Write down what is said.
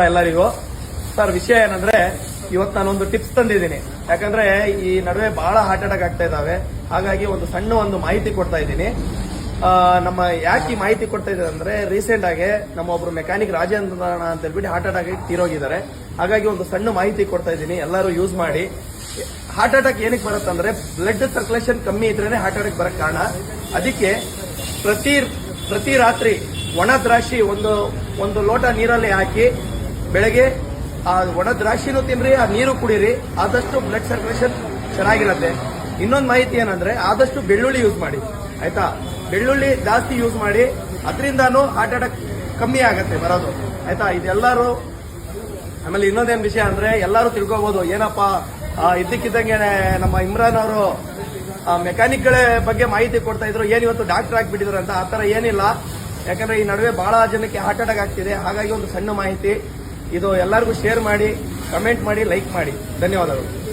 ಎಲ್ಲರಿಗೂ ಸರ್, ವಿಷಯ ಏನಂದ್ರೆ ಇವತ್ತು ನಾನೊಂದು ಟಿಪ್ಸ್ ತಂದಿದ್ದೀನಿ. ಯಾಕಂದ್ರೆ ಈ ನಡುವೆ ಬಹಳ ಹಾರ್ಟ್ ಅಟ್ಯಾಕ್ ಆಗ್ತಾ ಇದಾವೆ. ಹಾಗಾಗಿ ಒಂದು ಸಣ್ಣ ಮಾಹಿತಿ ಕೊಡ್ತಾ ಇದ್ದೀನಿ. ನಮ್ಮ ಯಾಕೆ ಈ ಮಾಹಿತಿ ಕೊಡ್ತಾ ಇದ್ದಾರೆ ಅಂದ್ರೆ, ರೀಸೆಂಟ್ ಆಗಿ ನಮ್ಮ ಒಬ್ರು ಮೆಕ್ಯಾನಿಕ್ ರಾಜೇಂದ್ರ ಅಂತ ಹೇಳ್ಬಿಟ್ಟು ಹಾರ್ಟ್ ಅಟ್ಯಾಕ್ ಆಗಿ ತೀರೋಗಿದ್ದಾರೆ. ಹಾಗಾಗಿ ಒಂದು ಸಣ್ಣ ಮಾಹಿತಿ ಕೊಡ್ತಾ ಇದ್ದೀನಿ, ಎಲ್ಲರೂ ಯೂಸ್ ಮಾಡಿ. ಹಾರ್ಟ್ ಅಟ್ಯಾಕ್ ಏನಕ್ಕೆ ಬರುತ್ತಂದ್ರೆ, ಬ್ಲಡ್ ಸರ್ಕ್ಯುಲೇಷನ್ ಕಮ್ಮಿ ಇದ್ರೇನೆ ಹಾರ್ಟ್ ಅಟ್ಯಾಕ್ ಬರಕ್ ಕಾರಣ. ಅದಕ್ಕೆ ಪ್ರತಿ ರಾತ್ರಿ ಒಣ ದ್ರಾಕ್ಷಿ ಒಂದು ಲೋಟ ನೀರಲ್ಲಿ ಹಾಕಿ ಬೆಳಗ್ಗೆ ಆ ಒಣ ದ್ರಾಕ್ಷಿನೂ ತಿನ್ರಿ, ಆ ನೀರು ಕುಡೀರಿ. ಆದಷ್ಟು ಬ್ಲಡ್ ಸರ್ಕ್ಯುಲೇಷನ್ ಚೆನ್ನಾಗಿರುತ್ತೆ. ಇನ್ನೊಂದು ಮಾಹಿತಿ ಏನಂದ್ರೆ, ಆದಷ್ಟು ಬೆಳ್ಳುಳ್ಳಿ ಯೂಸ್ ಮಾಡಿ, ಆಯ್ತಾ? ಬೆಳ್ಳುಳ್ಳಿ ಜಾಸ್ತಿ ಯೂಸ್ ಮಾಡಿ, ಅದರಿಂದಾನು ಹಾರ್ಟ್ ಅಟ್ಯಾಕ್ ಕಮ್ಮಿ ಆಗತ್ತೆ ಬರೋದು, ಆಯ್ತಾ? ಇದೆಲ್ಲರೂ. ಆಮೇಲೆ ಇನ್ನೊಂದೇನು ವಿಷಯ ಅಂದ್ರೆ, ಎಲ್ಲರೂ ತಿಳ್ಕೋಬಹುದು, ಏನಪ್ಪಾ ಇದ್ದಕ್ಕಿದ್ದಂಗೆ ನಮ್ಮ ಇಮ್ರಾನ್ ಅವರು ಮೆಕ್ಯಾನಿಕ್ಗಳ ಬಗ್ಗೆ ಮಾಹಿತಿ ಕೊಡ್ತಾ ಇದ್ರು, ಏನ್ ಇವತ್ತು ಡಾಕ್ಟರ್ ಆಗ್ಬಿಟ್ಟಿದ್ರು ಅಂತ. ಆತರ ಏನಿಲ್ಲ. ಯಾಕಂದ್ರೆ ಈ ನಡುವೆ ಬಹಳ ಜನಕ್ಕೆ ಹಾರ್ಟ್ ಅಟ್ಯಾಕ್ ಆಗ್ತಿದೆ. ಹಾಗಾಗಿ ಒಂದು ಸಣ್ಣ ಮಾಹಿತಿ ಇದು ಎಲ್ಲರಿಗೂ ಶೇರ್ ಮಾಡಿ, ಕಮೆಂಟ್ ಮಾಡಿ, ಲೈಕ್ ಮಾಡಿ. ಧನ್ಯವಾದಗಳು.